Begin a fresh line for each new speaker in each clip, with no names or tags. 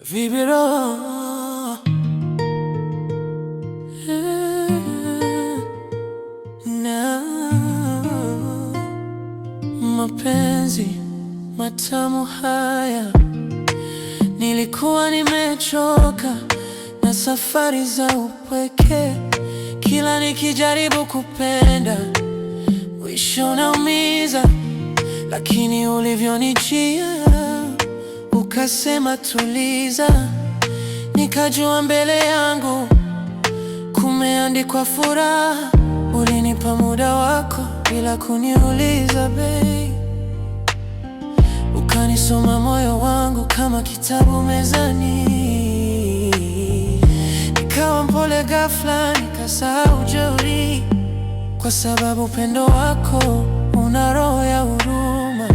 Vibró na mapenzi matamu haya. Nilikuwa nimechoka na safari za upweke, kila nikijaribu kupenda mwisho naumiza. Lakini ulivyonijia ukasema tuliza, nikajua mbele yangu kumeandikwa furaha. Ulinipa muda wako bila kuniuliza bei, ukanisoma moyo wangu kama kitabu mezani. Nikawa mpole ghafla, nikasahau jeuri, kwa sababu upendo wako una roho ya huruma.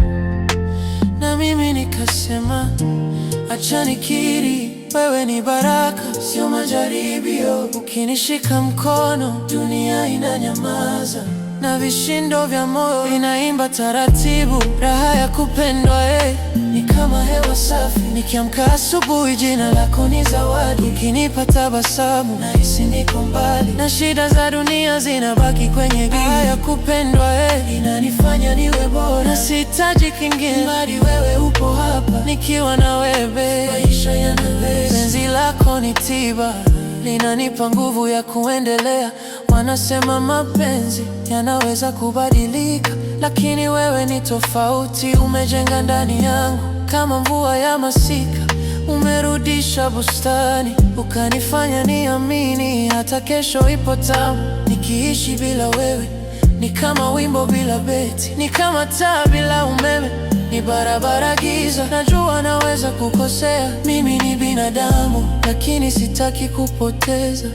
Na mimi nikasema acha nikiri, wewe ni baraka, sio majaribio. Ukinishika mkono dunia inanyamaza, na vishindo vya moyo vinaimba taratibu. Raha ya kupendwa ni kama hewa safi, nikiamka asubuhi jina lako ni zawadi. Ukinipa tabasamu nahisi niko mbali, na shida za dunia zinabaki kwenye giza. Raha ya kupendwa inanifanya niwe bora, na sihitaji kingine hadi wewe upo hapa. Nikiwa na wewe maisha yanaweza. Penzi lako ni tiba, linanipa nguvu ya kuendelea. Wanasema mapenzi yanaweza kubadilika, lakini wewe ni tofauti. Umejenga ndani yangu kama mvua ya masika, umerudisha bustani, ukanifanya niamini hata kesho ipo tamu. Nikiishi bila wewe ni kama wimbo bila beti, ni kama taa bila umeme, ni barabara giza. Najua naweza kukosea, mimi ni binadamu, lakini sitaki kupoteza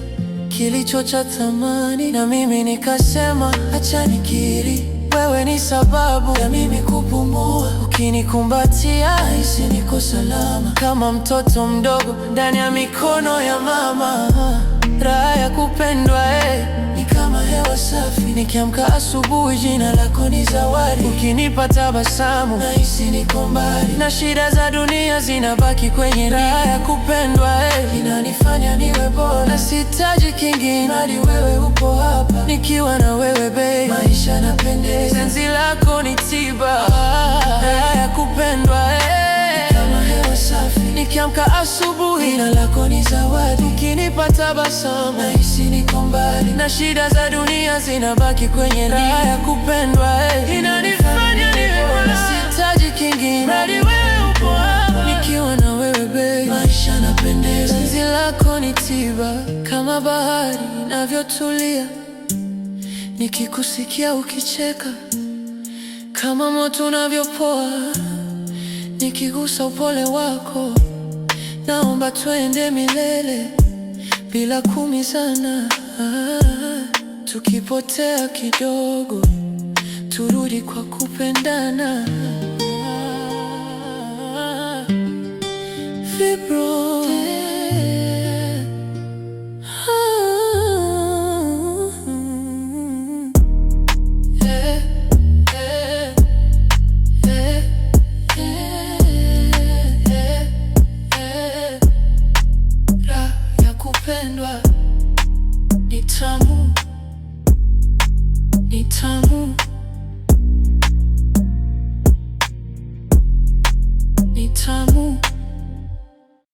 kilicho cha thamani. Na mimi nikasema acha nikiri, wewe ni sababu ya mimi kupumua. Ukinikumbatia nahisi niko salama, kama mtoto mdogo ndani ya mikono ya mama. Raha ya kupendwa ni kama hewa safi, nikiamka asubuhi jina lako ni zawadi. Ukinipa tabasamu nahisi niko mbali, na shida za dunia zinabaki kwenye raha ya kupendwa inanifanya niwe bora, na sihitaji kingine hadi wewe upo hapa. Nikiwa na wewe babe maisha napendeza. Penzi lako ni tiba, raha ya kupendwa kama hewa safi, nikiamka asubuhi jina lako ni zawadi. Ukinipa tabasamu nahisi niko mbali, na shida za dunia zinabaki kwenye raha ya kupendwa inanifanya niwe bora, sihitaji kingine hadi wewe upo hapa. Nikiwa na wewe babe maisha napendeza. Penzi lako ni tiba, kama bahari inavyotulia, nikikusikia ukicheka, kama moto unavyopoa nikigusa upole wako. Naomba twende milele bila kuumizana, tukipotea kidogo turudi kwa kupendana. Vibro.